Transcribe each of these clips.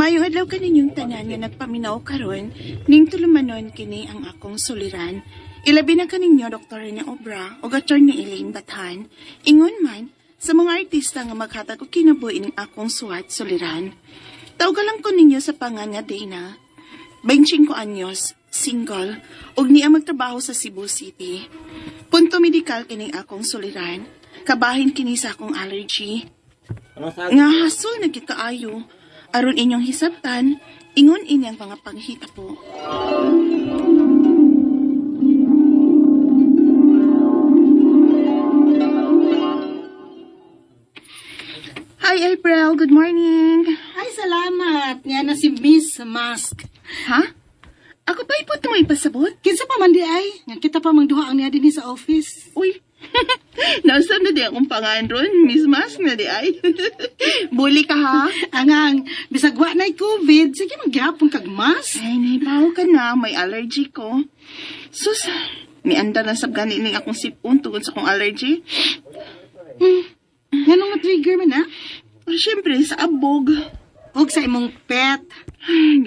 Mayong adlaw kaninyong tanan nga nagpaminaw karon ning tulumanon kini ang akong suliran. Ilabi na kaninyo Dr. Rene Obra o Attorney Elaine Bathan. Ingon man sa mga artista nga maghatag og kinabuhi ning akong suwat suliran. Tawgalan ko ninyo sa pangan nga Dana. 25 anyos, single, ug niya magtrabaho sa Cebu City. Punto medikal kining akong suliran. Kabahin kini sa akong allergy. Nga hasol na kikaayo. Aron inyong hisabtan, ingon ini ang mga panghita po. Hi April, good morning. Ay, salamat. Nga na si Miss Mask. Ha? Ako pa ipot mo ipasabot? Kinsa pa man di ay? Nga kita pa mangduha ang niya din sa office. Uy, nasa na di akong pangan ron, Miss Mask na di ay. Buli ka ha? Angang, bisag wa na'y COVID, sige magyapon kag mask. Ay, naibaw ka na, may allergy ko. Sus, may andar na sa ganiling akong sipon tungkol sa akong allergy. Ganong na-trigger man ha? Siyempre, sa abog. Og sa imong pet. Ay,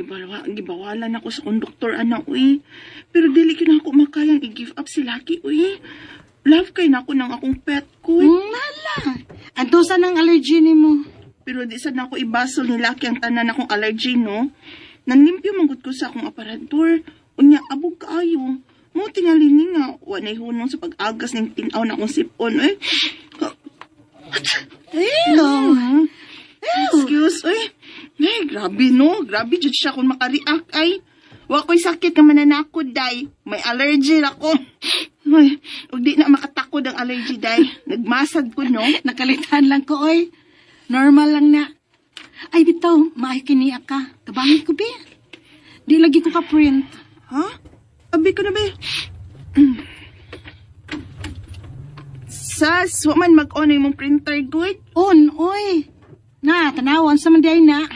gibawalan ako sa konduktor, anak, uy. Pero dili ko na ako makayang i-give up si Lucky, uy. Love kay na ako ng akong pet ko. Hala. Antusan ang allergy ni mo. Pero di sad na ako ibasol ni Lucky ang tanan akong allergy, no? Nanlimpyo manggod ko sa akong aparatur. Unya, abog kaayo. Mo tingalini nga, wanay hunong sa pag-agas ng tinaw na akong sipon, eh. Ew. Excuse, uy. Ay, grabe, no? Grabe, jud siya kung makareact, ay. Wa ko'y sakit nga mananakod, day. May allergy ako. Ay, ug di na makatakod ang allergy, day. Nagmasad ko, no? Nakalitan lang ko, oy. Normal lang na. Ay, bitaw, maayo kiniya ka. Tabangin ko, be. Di lagi ko ka-print. Ha? Abi ko na, be. Sas, wa man mag-on yung mong printer, good? On, oy. Na, tanawan sa manday na.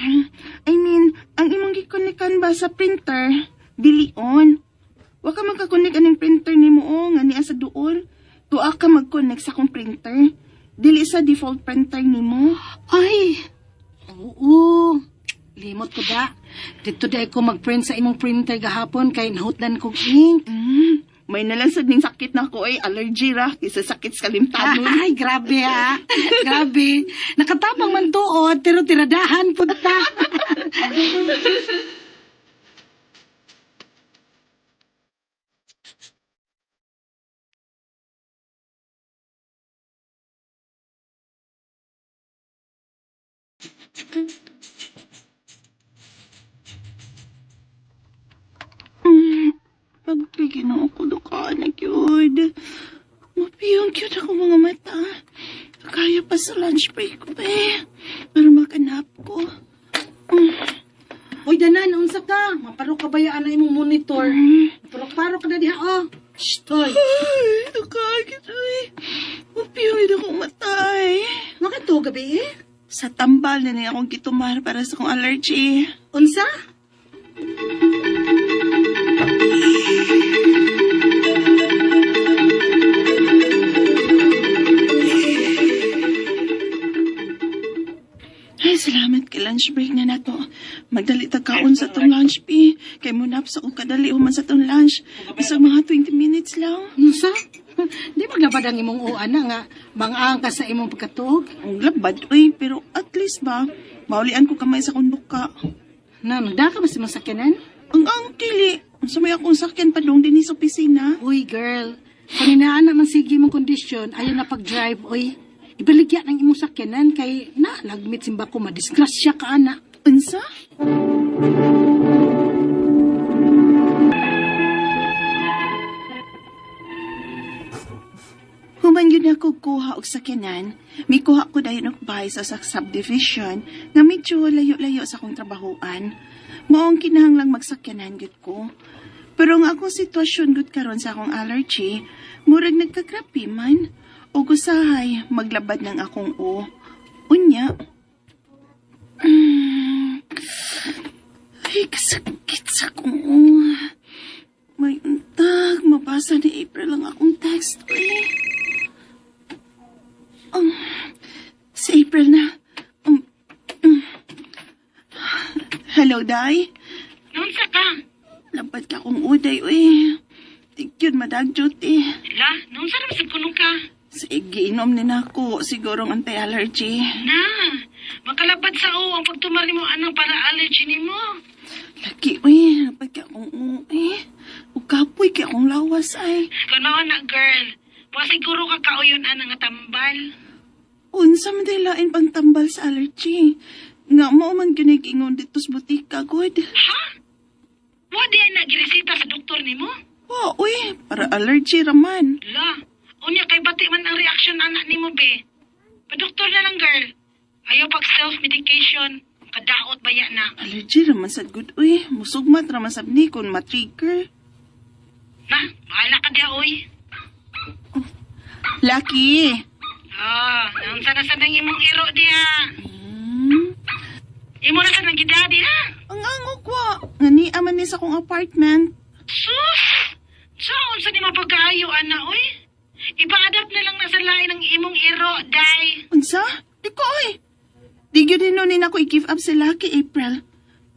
I mean, ang imong gikonikan ba sa printer, dili on. Wa ka magkakonek aning printer ni mo, nga niya sa duol. Tuwa ka mag-connect sa akong printer. Dili sa default printer ni mo. Ay, oo. Limot ko da. Dito da ko mag-print sa imong printer gahapon kay nahutdan kong ink. May nalansad ning sakit na ko ay allergy ra kaysa sakit sa kalimtanon. Ay, grabe ha. Grabe. Nakatapang man tuod, pero tiradahan po ta. Pagbigyan ako dukaan na cute. Mapiyong cute ako mga mata. Kaya pa sa lunch break ko eh. Para makanap ko. Uy, danan, unsa ka? Maparok ka ba yan na imong monitor? Parok-parok ka na diha, oh. Shh, toy. Ay, nakakit eh. Mapiyong akong matay. Bakit to gabi eh? Sa tambal na niya akong gitumar para sa akong allergy. Unsa? Ay, salamat kay lunch break na nato. Magdali tagkaon sa tong lunch, P. Kay munap sa kong kadali human sa tong lunch. Isang mga 20 minutes lang. Unsa? Di maglabad ang imong uan na nga. Mangang ka sa imong pagkatuog. Ang labad, uy. Pero at least ba, maulian ko kamay sa kunduka. Na, nagdaka ba si masakyanan? Ang kili. Sa may akong sakyan pa doon din sa opisina. Uy, girl. Paninaan naman sige mong kondisyon, ayaw na pag-drive, uy. Ibaligya ng imong sakyanan kay na, lagmit simba ko, madisgrasya ka, ana. Unsa? Human yun ako kuha og sakyanan. May kuha ko dayon og bahay sa subdivision nga medyo layo-layo sa akong trabahoan. Maong kinahanglang magsakyanan gud ko. Pero ang akong sitwasyon gud karon sa akong allergy, murag nagkakrapi man. O gusahay, maglabad ng akong o. Unya. Ay, kasakit sa akong o. May untag, mabasa ni April ang akong text. Si April na. Hello, Day. Nunsa ka? Lapat ka kong uday, uy. Tikyod, madagjot eh. La, nunsa naman sa kuno ka? Sige, inom ni nako. Sigurong anti-allergy. Na, makalabad sa ang pagtumari mo anang para allergy ni mo. Laki, uy. Lapat ka kong uwi. Ukapoy ka kong lawas, ay. Kanawa na, girl. Pasiguro ka kauyon anang nga tambal. Unsa man day lain pang tambal sa allergy. Nga mo man ginig-ingon dito sa butika, good. Ha? Wadi ay nagiresita sa doktor ni mo? Wow, uy. Para allergy raman. La, unya kay bati man ang reaksyon anak ni mo, be. Pa-doktor na lang, girl. Ayaw pag self-medication. Kadaot baya na. Allergy raman sad good, uy. Musugmat raman sab ni kung matrigger. Na, bahala ka diya, oy. Laki. Naunsa na sa nang imong iro diya. Imo na sa nang gidadi, ha? Ang angog wa. Nga ni aman ni sa kong apartment. Sus! Saan sa ni mapagkaayo, ana, oy? Ipa-adapt na lang na sa lain ng imong iro, day. Unsa? Di ko, uy. Di gyud din nun ako i-give up sa Lucky, April.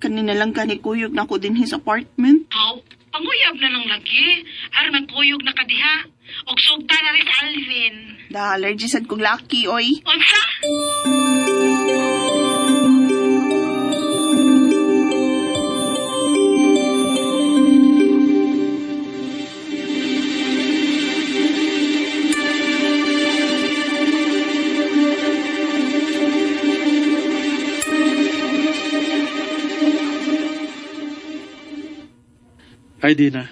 Kanina lang gani kuyog na ko din his apartment. Aw, panguyab na lang lagi. Aron magkuyog na kadiha. Og sugta na rin sa Alvin. Da allergy sad kong Lucky, oy. Unsa? Ay, Dina.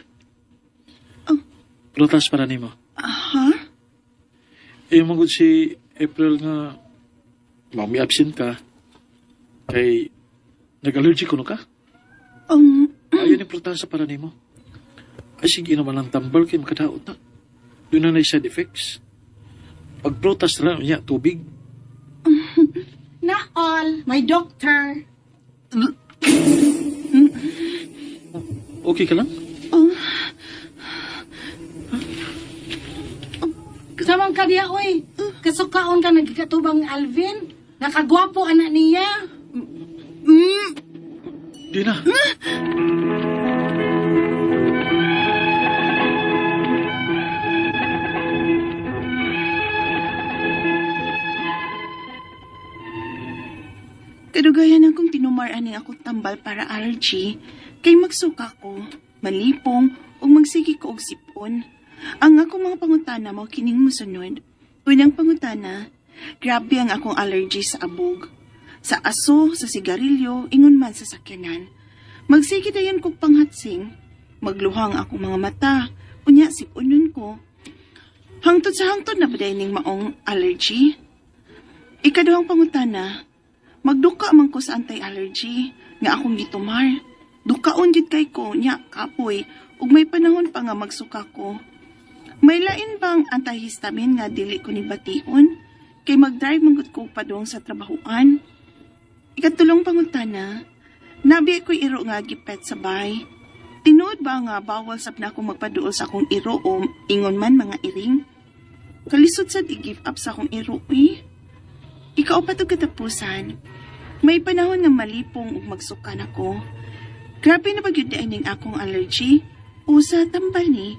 Oh. Prutas para nimo. Aha? Magod si April nga mami absent ka. Kay nag-allergy kuno ka. Ayaw ni prutas para nimo. Ay, sige naman lang tambal kay makadaot na. Doon na side effects. Pag prutas na niya, tubig. Na all, my doctor. Okay ka lang? Samang ka diya, oy. Kasukaon ka nagkatubang Alvin. Nakagwapo anak niya. Dina. Kadugayan akong tinumar aning akong tambal para allergy, kay magsuka ko, malipong, o magsigi ko og sipon. Ang akong mga pangutana mo kining musunod. Unang pangutana, grabe ang akong allergy sa abog. Sa aso, sa sigarilyo, ingon man sa sakyanan. Magsigi dayon kog panghatsing, magluhang akong mga mata, unya sipunon ko. Hangtod sa hangtod na ba ning maong allergy? Ikaduhang pangutana, magduka man ko sa anti-allergy nga akong gitumar. Dukaon gid kay ko nya kapoy ug may panahon pa nga magsuka ko. May lain bang antihistamine nga dili ko ni bation kay mag-drive man gud ko padung sa trabahoan. Ikatulong pangutana, nabi ko iro nga gipet sa bay. Tinuod ba nga bawal sab na akong magpaduol sa akong iro o ingon man mga iring? Kalisod sad i-give up sa akong iro Ikaw pa to katapusan. May panahon nga malipong ug magsukan ako. Grabe na bagyod ay ning akong allergy. Usa tambal ni.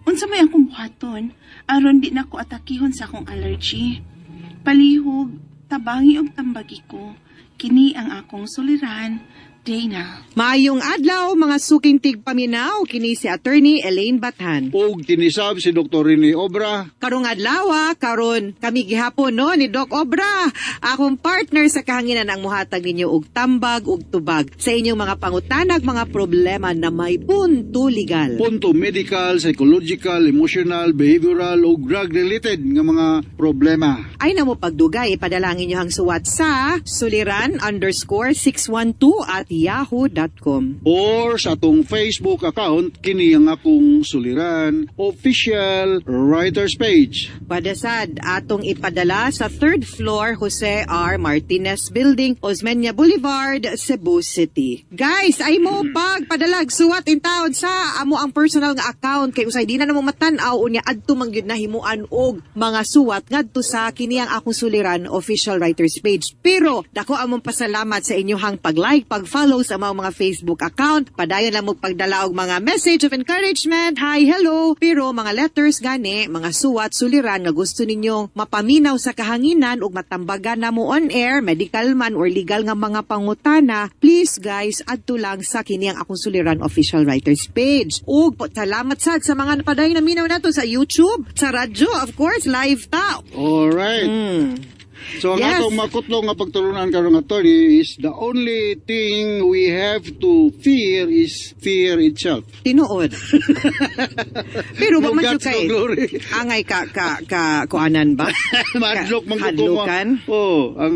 Unsa may akong buhaton aron di na ko atakihon sa akong allergy. Palihog, tabangi og tambagi ko. Kini ang akong suliran, Dana. Maayong adlaw mga suking tigpaminaw kini si Attorney Elaine Bathan. Og tinisab si Dr. Rene Obra. Karong adlaw karon kami gihapon no ni Doc Obra. Akong partner sa kahanginan ang muhatag ninyo og tambag ug tubag sa inyong mga pangutanag mga problema na may punto legal. Punto medical, psychological, emotional, behavioral o drug-related nga mga problema. Ay namo pagdugay ipadalangin nyo ang suwat sa suliran_612@yahoo.com. Or sa atong Facebook account, kini ang akong suliran, official writer's page. Padasad atong ipadala sa 3rd floor Jose R. Martinez Building, Osmeña Boulevard, Cebu City. Guys, ay mo pagpadalag suwat in taon sa amo ang personal nga account kay usay di na namo matan-aw unya adto man gyud na himuan og mga suwat ngadto sa kini ang akong suliran official writer's page. Pero dako among pasalamat sa inyohang pag-like, pag-follow i-follow sa mga Facebook account. Padayon lang mo pagdala og mga message of encouragement, hi, hello, pero mga letters gani, mga suwat, suliran nga gusto ninyong mapaminaw sa kahanginan ug matambagan na mo on air, medical man or legal nga mga pangutana, please guys, adto lang sa kini ang akong suliran official writers page. Ug salamat sad sa mga napadayon na minaw nato sa YouTube, sa radyo, of course, live ta. Alright. So, ang Yes. atong makutlo nga pagtulunan karong attorney is the only thing we have to fear is fear itself. Tinuod. Pero No wa man guts, siya kay no glory. angay kuanan ba? Mahadlok man ko Hadlukan?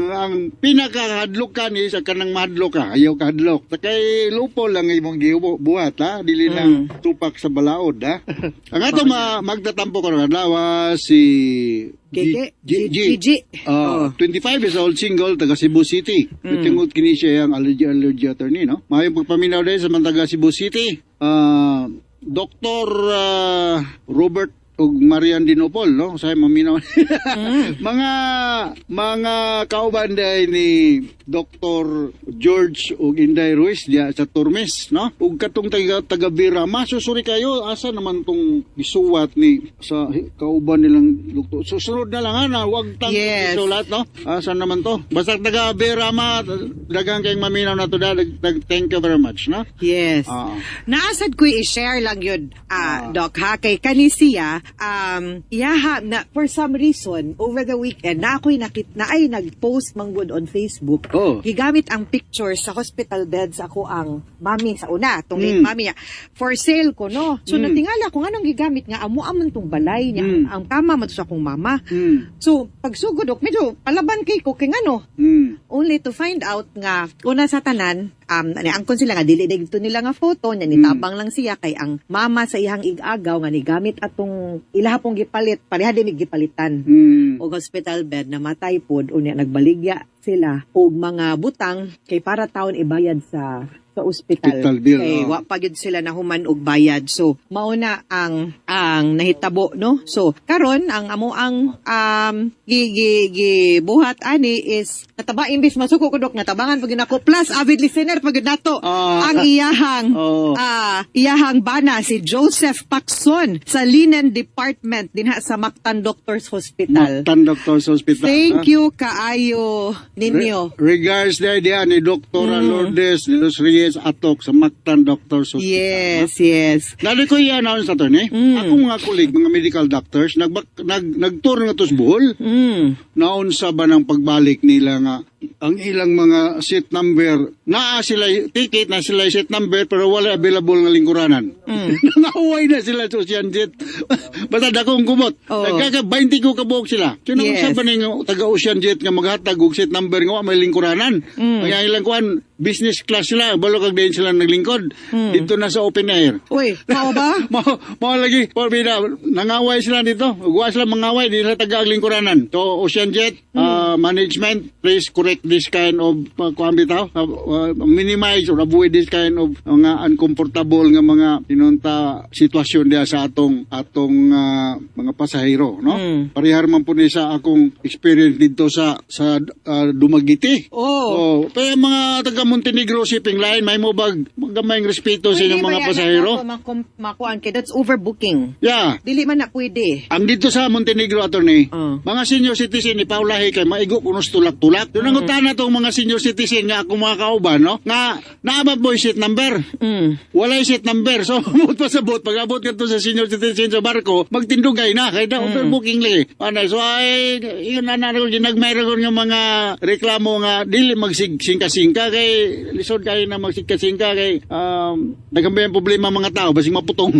ang pinaka-hadlukan is ang kanang mahadlok ka. Ayaw ka hadlok. Kay lupo lang imong gibuhat ha. Dili lang tupak sa balaod ha. Ang atong magtatampo karong adlaw si Gigi. 25 years old, single, taga Cebu City. Tungod kini siya ang allergy attorney, no? Mayong pagpaminaw din sa mga taga Cebu City. Dr. Robert ug Marian Dinopol, no? Sa maminaw. mga kauban day ni Dr. George ug Inday Ruiz dia sa Turmes, no? Ug katong taga Birama, susuri kayo asa naman tong gisuwat ni sa kauban nilang doktor. Susunod na lang ana, wag tang Yes. isulat, no? Asa naman to? Basta taga Birama, dagang kayong maminaw na to da. Thank you very much, no? Yes. Naasad ko i-share lang yun, Doc, ha? Kay kanisiya, iyaha na, for some reason, over the weekend, na ako'y nag-post manggod on Facebook. Oh. Gigamit ang pictures sa hospital beds ako ang mami sa una, tong late mami niya. For sale ko, no? So, natingala ko, anong gigamit nga, amo-amon tong balay niya, ang kama man to sa akong mama. So, pagsugod, medyo palaban kay ko, kay ano, only to find out nga, una sa tanan, angkon sila nga, dili dito nila nga photo, niya nitabang lang siya, kay ang mama sa ihang igagaw, nga nigamit atong ilaha pong gipalit, pareha din gipalitan. O hospital bed, namatay pod, unya nagbaligya sila, og mga butang, kay para taon ibayad sa ospital. Hospital bill, Kay wa pa gyud sila nahuman og bayad. So mauna ang nahitabo, no? So karon ang amo ang buhat ani is nataba imbis masuko ko dok natabangan pag nako plus avid listener pag nato ang iyahang bana si Joseph Pacson sa Linen Department dinha sa Mactan Doctors Hospital. Mactan Doctors Hospital. Thank you kaayo ninyo. Regards na idea ni Dr. Lourdes de los Reyes Atok sa Mactan Doctors Hospital. Yes. Lalo ko i-announce nato ni. Ako mga colleague, mga medical doctors, nag-tour nga to sa Bohol. Naon sa ba ng pagbalik nila nga ang ilang mga seat number, naa sila ticket, na sila seat number, pero wala available nga lingkuranan. Nangaway na sila sa Ocean Jet. Basta dakong kumot. Nagkaka 20 ko kabuok sila. Kaya Yes. sa ba nga taga Ocean Jet nga maghatag og seat number nga may lingkuranan. Kaya ilang kuan, business class sila, balo kag din sila naglingkod. Dito na sa open air. Uy, mao ba? Mao lagi, porbida, nangaway sila dito. Guwa sila mangaway, di sila taga lingkuranan. So, Ocean Jet, management, please correct this kind of minimize or avoid this kind of mga uncomfortable nga mga pinunta sitwasyon diya sa atong mga pasahero, no? Parihar man po ni sa akong experience dito sa Dumaguete. Pero mga taga Montenegro shipping line, may mo bag magamay respeto sa inyong mga pasahero. Makuan kay that's overbooking. Yeah. Dili man na pwede. Ang dito sa Montenegro attorney, mga senior citizen ni paulahi kay maigo kunos tulak-tulak. Doon ang utana tong mga senior citizen nga akong mga kauban, no? Nga naabot mo yung seat number. Wala yung seat number. So, pasabot, pag-abot ka to sa senior citizen sa barko, magtindugay na. Kaya na overbooking li. So, ay, yun na ginagmayroon ng mga reklamo nga, dili magsingka-singka kay, lisod kayo na magsingka-singka kay, nagambay ang problema mga tao, basing maputong.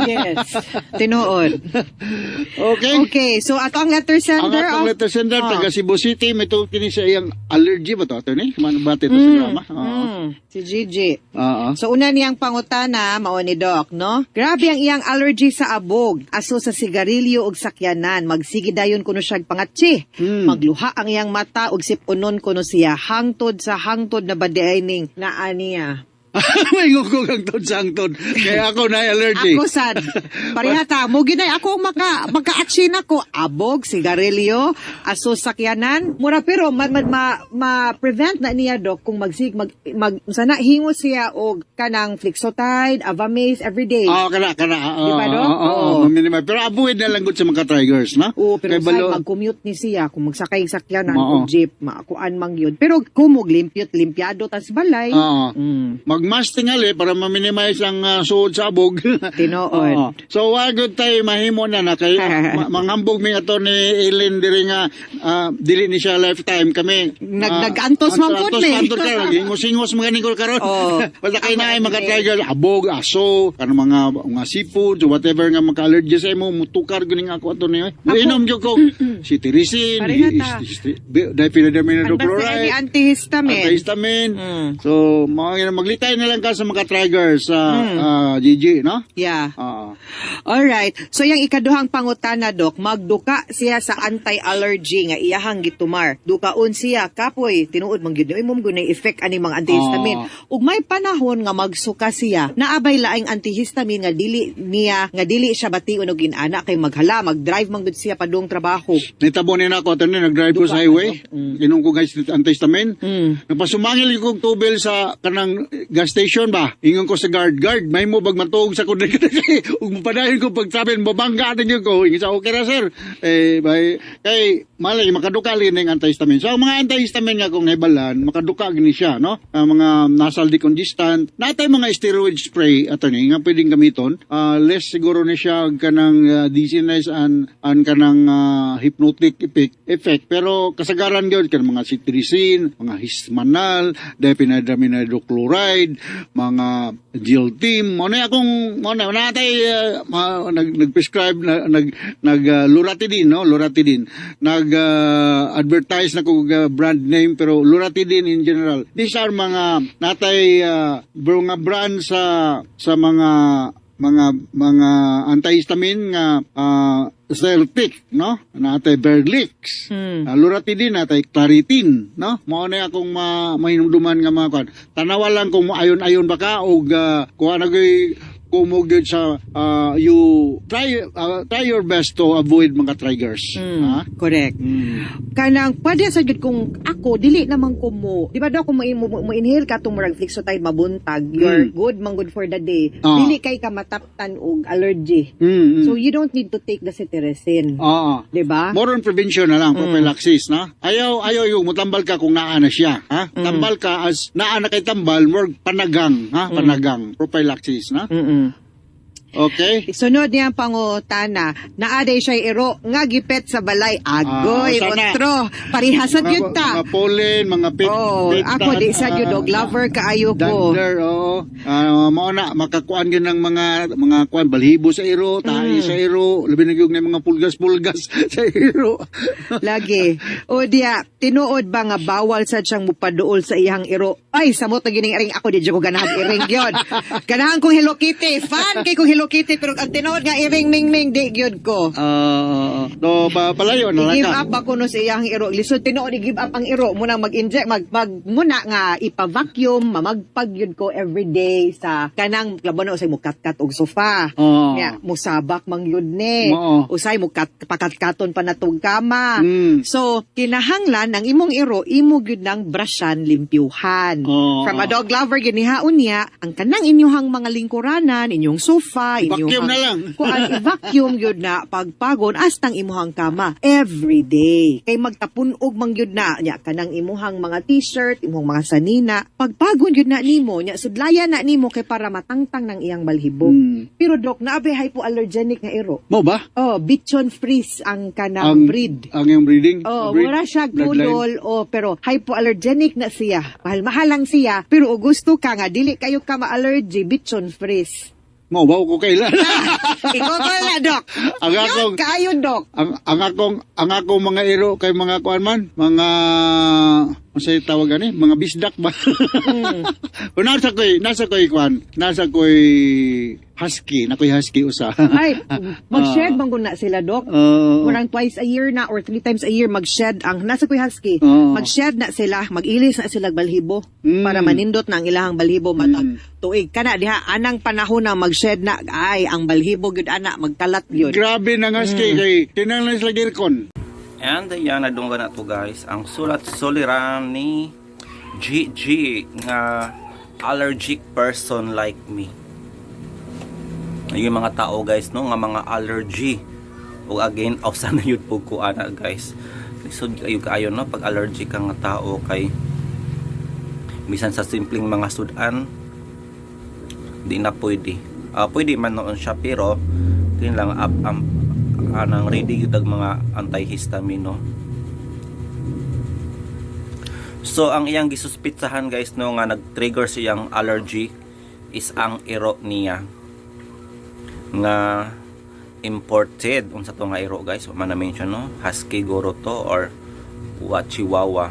Yes. Tinuod. Okay? So, ato ang letter Ang sender atong letter sender, taga Cebu City, may ito kini sa iyang allergy ba ito, attorney? Manubate ito sa drama. Si Gigi. Oo. So, una niyang pangutana, mao ni Doc, no? Grabe ang iyang allergy sa abog, aso sa sigarilyo ug sakyanan. Magsigi dayon kuno siya pangatsi. Magluha ang iyang mata ug sipunon kuno siya. Hangtod sa hangtod na badiay ning naa niya. Maingon ko kang tod-sangtod. Kaya ako na allergy. Ako sad. Parihata, mo ginay ako maka-action ako. Abog, sigarilyo, aso sakyanan. Mura pero ma-prevent na niya dok kung sana hingo siya og kanang Flixotide, Avamaze everyday. Kana. Di ba, Dok? Oo. Minimum. Pero avoid na lang gud sa mga tigers, na? Oo, pero Kay say, balo- mag-commute ni siya kung magsakay sakyanan Oo. o jeep, maakuan mang yun. Pero kumog limpyado tas balay. Oo. Mm. Mag-mask tingali para ma-minimize ang suod sa abog. Tinuod. Oo. So, wag good tayo mahimo na kay manghambog mi ato ni Eileen diri nga dili ni siya lifetime kami. Nag-antos man pud ni. Antos ka, hingos-hingos mga ningol karon. Oo. Basta kay naay mga tiger, abog, aso, kanang mga seafood, so whatever nga maka-allergy sa imo, mutukar guning ako ato ni. Inom jud ko cetirizine, Parehata. diphenhydramine Ang basta ni chloride, antihistamine. antihistamine. Mm. So, maglitay na lang ka sa mga triggers sa GG, no? Yeah. Oo. Alright. So, yung ikaduhang pangutana, Dok, magduka siya sa anti-allergy nga iyahang gitumar. Dukaon siya, kapoy, tinuod mang gyud imong gunay effect ani mga antihistamine. Ug may panahon nga magsuka siya, naabay laing antihistamine nga dili siya bation og ginana kay maghala, mag-drive man gud siya padung trabaho. Nitabo ni nako ato ni nag-drive ko sa highway. Inom ko guys antihistamine. Napasumangil ko tubel sa kanang gas station ba. Ingon ko sa guard, may mo bag matuog sa kundi ug mapadayon ko pag sabi mabangga atin ko. Ingon sa okay ra sir. Kay malay makaduka rin ng antihistamine. So ang mga antihistamine nga kung naibalan, makaduka gini siya, no? Ang mga nasal decongestant, natay mga steroid spray ato ni nga pwedeng gamiton. Less siguro ni siya kanang dizziness and kanang hypnotic effect pero kasagaran gyud kan mga cetirizine, mga hismanal, diphenhydramine chloride, mga Giltim, mo na natay nag-prescribe Loratadine, no? Loratadine. Advertise na ko brand name pero Loratadine in general. These are mga natay mga brand sa mga antihistamine nga Celtic, no? Natay Berlix. Loratadine natay Claritin, no? Mao na akong mahinumduman nga mga kwan. Tanawa lang kung ayon-ayon ba ka o kuha na kumog yun sa you try your best to avoid mga triggers. Ha? Correct. Kanang pwede sa gid kung ako dili naman ko mo. Di ba daw kung mo inhale ka tong murag Flixotide mabuntag, you're good man good for the day. Dili kay ka mataptan og allergy. So you don't need to take the cetirizine. Di ba? More on prevention na lang, prophylaxis, na? Ayaw yung mutambal ka kung naa na siya, ha? Tambal ka as naa na kay tambal, more panagang, ha? Panagang, prophylaxis, na? Okay. Sunod niya ang pangutana, naaday siya iro nga gipet sa balay. Agoy, sana. otro. Parihasat yun ta. Mga pollen, mga pit. Ako di sa yun, dog lover kaayo ko. Dander, oo. Mauna, makakuan yun ng mga kuan, balhibo sa iro, tahi sa iro, labi na yung mga pulgas-pulgas sa iro. Lagi. O diya, tinuod ba nga bawal sad siyang mupaduol sa iyang iro? Ay, samot na gining iring ako, di ko ganahan iring yun. Ganahan kong Hello Kitty. Fan kay kong Hello Kitty, pero ang tinuod nga iring ming di gyud ko. So, palayo na lang I-give ka. up ako no sa iyang iro. Lisod tinuod i-give up ang iro. Muna mag-inject, muna nga ipa-vacuum, mamagpag yun ko everyday sa kanang laban usay mo kat-kat og sofa. Nya, musabak mang yun ni. Usay mo pakatkaton pa natog kama. So, kinahanglan ang imong iro, imo gyud nang brushan, limpyuhan. From a dog lover ginihaon niya, ang kanang inyuhang mga lingkuranan, inyong sofa, Vacuum na lang. vacuum yun na pagpagod astang imuhang kama every day. Kay magtapunog mang yun na nya kanang imuhang mga t-shirt, imuhang mga sanina, pagpagod yun na nimo nya sudlayan na nimo kay para matangtang ng iyang balhibo. Pero dok, naabe hypoallergenic nga iro. Mo ba? Bichon frise ang kanang breed. Ang yung breeding? Mura siya gulol, pero hypoallergenic na siya. Mahal lang siya, pero gusto ka nga, dili kayo ka ma-allergy, bichon frise. Mo ba ko kailan? Ikaw ko na, Dok. Ang akong Kayo, Dok. ang akong mga iro kay mga kuan man, mga Masay tawag ani, mga bisdak ba? O nasa ko'y kwan, nasa ko'y husky, na ko'y husky usa. Ay, mag-shed bang na sila, Dok? Murang twice a year na or 3 times a year mag-shed ang nasa ko'y husky. Mag-shed na sila, mag-ilis na sila balhibo para manindot na ang ilahang balhibo matag tuig. Kana diha anang panahon na mag-shed na ay ang balhibo gyud ana magkalat gyud. Grabe ng husky kay tinanglan sila girkon. And yan, nadungga na to guys. Ang sulat soliran ni GG nga allergic person like me. Yung mga tao guys no nga mga allergy. O again, sana yun po ko ana guys. So kayo no pag allergic kang tao kay bisan sa simpleng mga sudan di na pwede. Pwede man noon siya pero din lang anang ready yung mga antihistamine no. So ang iyang gisuspitsahan guys no nga nag-trigger siyang allergy is ang iro niya nga imported unsa to nga iro guys man na mention no husky goro to or chihuahua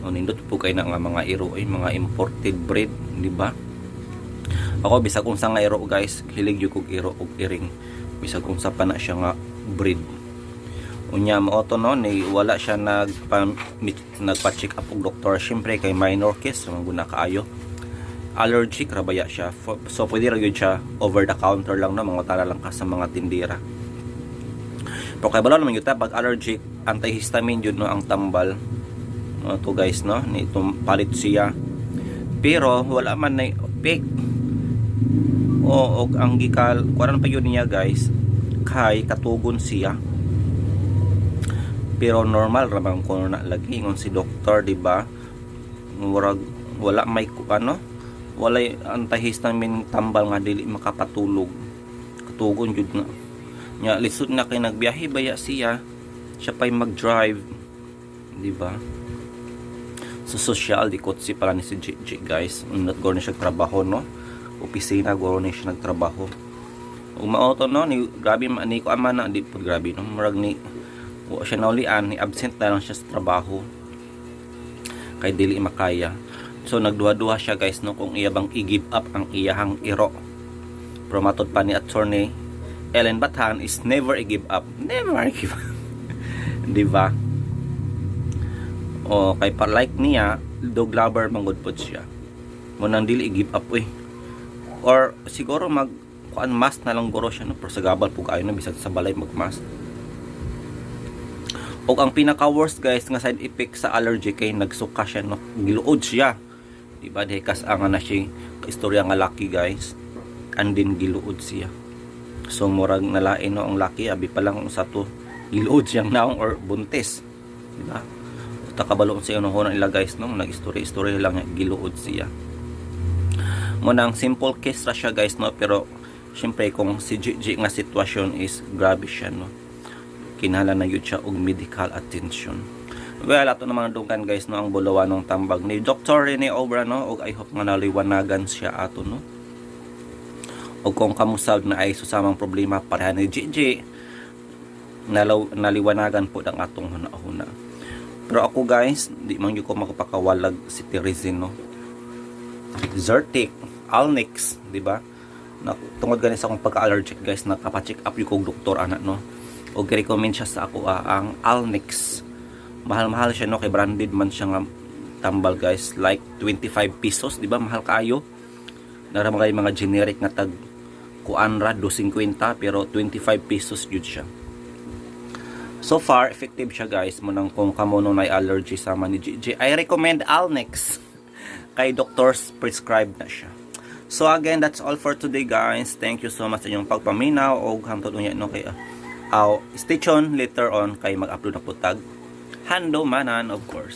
o nindot po kay na nga mga iro ay mga imported breed di ba. Ako bisag unsa nga iro guys hilig jud kog iro og iring bisag unsa pa na siya nga breed. Unya mo to no ni wala siya nagpa-check up og doktor syempre kay minor case maguna kaayo. Allergic ra baya siya. So pwede ra gyud siya over the counter lang no mga tala lang ka sa mga tindera. Pero kay bala naman gyud ta pag allergic antihistamine jud no ang tambal. No to guys no ni palit siya. Pero wala man na effect. O ang gikal kuan pa yun niya guys kay katugon siya pero normal ramang kuno na lagi ngon si doktor di ba wala may ano wala antihistamine tambal nga dili makapatulog katugon jud na nya lisod na kay nagbiyahe baya siya pay mag-drive di ba so social di kotsi pala ni si GG guys unat go na siya trabaho no opisina go na siya nagtrabaho umauto no ni grabe man ni ko ama na di pud grabe no murag ni wa siya naulian ni absent na lang siya sa trabaho kay dili makaya so nagduha-duha siya guys no kung iya bang i-give up ang iyahang iro pero matod pa ni attorney Ellen Batan is never i-give up di ba o kay pa like niya dog lover manggod pod siya mo nang dili i-give up or siguro kuan mas na lang guro siya no pero sa gabal pug ayo na bisag sa balay magmas. Og ang pinaka worst guys nga side effect sa allergy kay nagsuka siya no giluod siya. Di ba dekas ang na siya istorya nga laki guys. And din giluod siya. So murag nalain no ang laki abi pa lang sa to giluod siyang naong or buntis. Di ba? Takabalo sa iyo no nila guys no nag-istorya lang giluod siya. Mo nang simple case ra siya guys no pero syempre kung si GG nga sitwasyon is grabe siya no kinahanglan na yun siya og medical attention. Well ato namang dugan guys no ang bulawan ng tambag ni Dr. Rene Obra no og I hope nga naliwanagan siya ato no og kung kamusab na ay susamang problema para ni GG naliwanagan po ang atong hunahuna. Pero ako guys di man gyud ko makapakawalag si Teresin no Zyrtec, Alnex, di ba? Tungod ganis akong pagka-allergic guys, nakapacheck up yung kong doktor anak no. O recommend siya sa ako ang Alnex. Mahal-mahal siya no, kay branded man siya nga tambal guys, like 25 pesos, di ba? Mahal kaayo. Naramagay mga generic nga tag kuanra 250 pero 25 pesos yun siya. So far, effective siya guys. Munang kung kamo no na allergy sa ni GG, I recommend Alnex. Kay doctors prescribed na siya. So again, that's all for today guys. Thank you so much sa inyong pagpaminaw o hangtod unya no kay stay tuned later on kay mag-upload na putag Hando Manan of course.